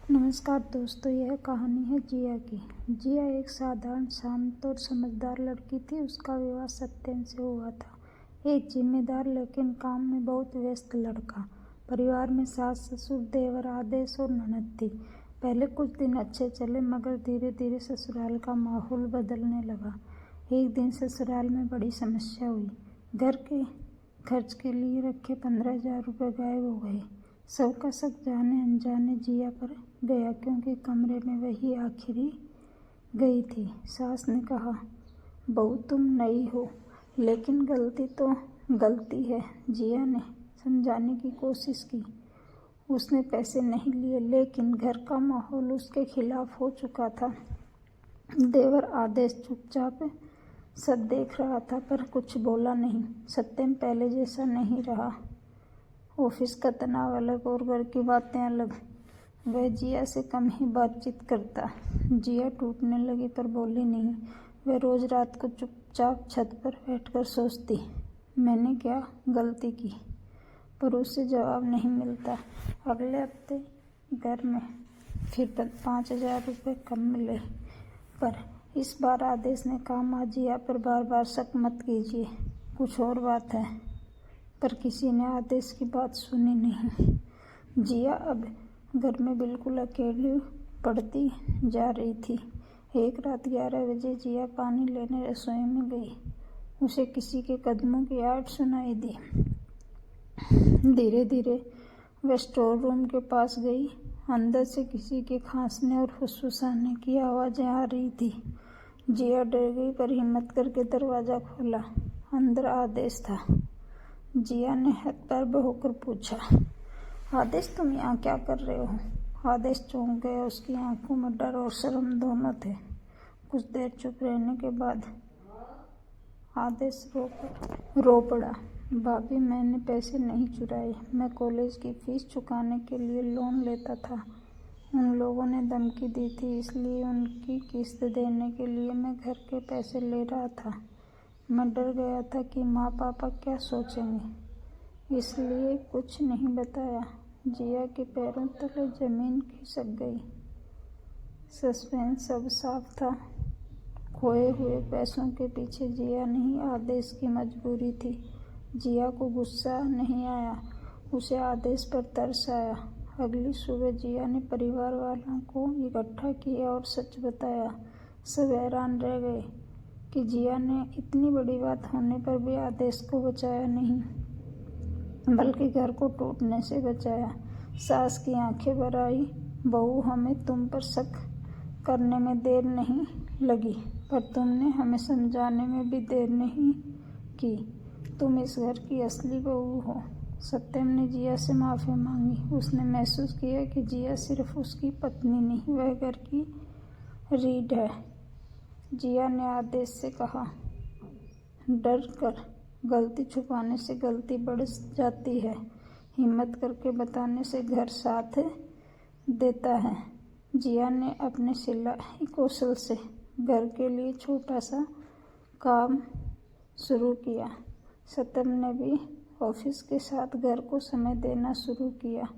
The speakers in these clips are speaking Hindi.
नमस्कार दोस्तों, यह कहानी है जिया की। जिया एक साधारण, शांत और समझदार लड़की थी। उसका विवाह सत्यम से हुआ था, एक जिम्मेदार लेकिन काम में बहुत व्यस्त लड़का। परिवार में सास, ससुर, देवर, आदेश और ननद थी। पहले कुछ दिन अच्छे चले, मगर धीरे धीरे ससुराल का माहौल बदलने लगा। एक दिन ससुराल में बड़ी समस्या हुई। घर के खर्च के लिए रखे 15,000 रुपये गायब हो गए। सबका शक जाने अनजाने जिया पर गया, क्योंकि कमरे में वही आखिरी गई थी। सास ने कहा, बहू तुम नई हो, लेकिन गलती तो गलती है। जिया ने समझाने की कोशिश की। उसने पैसे नहीं लिए, लेकिन घर का माहौल उसके खिलाफ हो चुका था। देवर आदेश चुपचाप सब देख रहा था, पर कुछ बोला नहीं। सत्यम पहले जैसा नहीं रहा। ऑफिस का तनाव अलग और घर की बातें अलग। वह जिया से कम ही बातचीत करता। जिया टूटने लगी, पर बोली नहीं। वह रोज रात को चुपचाप छत पर बैठकर सोचती, मैंने क्या गलती की, पर उससे जवाब नहीं मिलता। अगले हफ्ते घर में फिर 5,000 रुपये कम मिले, पर इस बार आदेश ने कहा, माँ जिया पर बार बार शक मत कीजिए, कुछ और बात है। पर किसी ने आदेश की बात सुनी नहीं। जिया अब घर में बिल्कुल अकेली पड़ती जा रही थी। एक रात 11 बजे जिया पानी लेने रसोई में गई। उसे किसी के कदमों की आहट सुनाई दी। धीरे धीरे वह स्टोर रूम के पास गई। अंदर से किसी के खांसने और फुसफुसाने की आवाज़ें आ रही थी। जिया डर गई, पर हिम्मत करके दरवाज़ा खोला। अंदर आदेश था। जिया ने हतप्रभ होकर पूछा, आदेश तुम यहाँ क्या कर रहे हो? आदेश चौंक गया। उसकी आंखों में डर और शर्म दोनों थे। कुछ देर चुप रहने के बाद आदेश रो पड़ा, भाभी मैंने पैसे नहीं चुराए। मैं कॉलेज की फीस चुकाने के लिए लोन लेता था। उन लोगों ने धमकी दी थी, इसलिए उनकी किस्त देने के लिए मैं घर के पैसे ले रहा था। मैं डर गया था कि माँ पापा क्या सोचेंगे, इसलिए कुछ नहीं बताया। जिया के पैरों तले जमीन खिसक गई। सस्पेंस अब साफ था। खोए हुए पैसों के पीछे जिया नहीं, आदेश की मजबूरी थी। जिया को गुस्सा नहीं आया, उसे आदेश पर तरस आया। अगली सुबह जिया ने परिवार वालों को इकट्ठा किया और सच बताया। सब हैरान रह गए कि जिया ने इतनी बड़ी बात होने पर भी आदेश को बचाया नहीं, बल्कि घर को टूटने से बचाया। सास की आंखें भर आई। बहू, हमें तुम पर शक करने में देर नहीं लगी, पर तुमने हमें समझाने में भी देर नहीं की। तुम इस घर की असली बहू हो। सत्यम ने जिया से माफ़ी मांगी। उसने महसूस किया कि जिया सिर्फ उसकी पत्नी नहीं, वह घर की रीढ़ है। जिया ने आदेश से कहा, डर कर गलती छुपाने से गलती बढ़ जाती है, हिम्मत करके बताने से घर साथ देता है। जिया ने अपने सिलाई कौशल से घर के लिए छोटा सा काम शुरू किया। सत्यम ने भी ऑफिस के साथ घर को समय देना शुरू किया।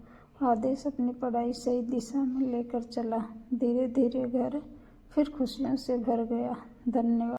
आदेश अपनी पढ़ाई सही दिशा में लेकर चला। धीरे धीरे घर फिर खुशियों से भर गया। धन्यवाद।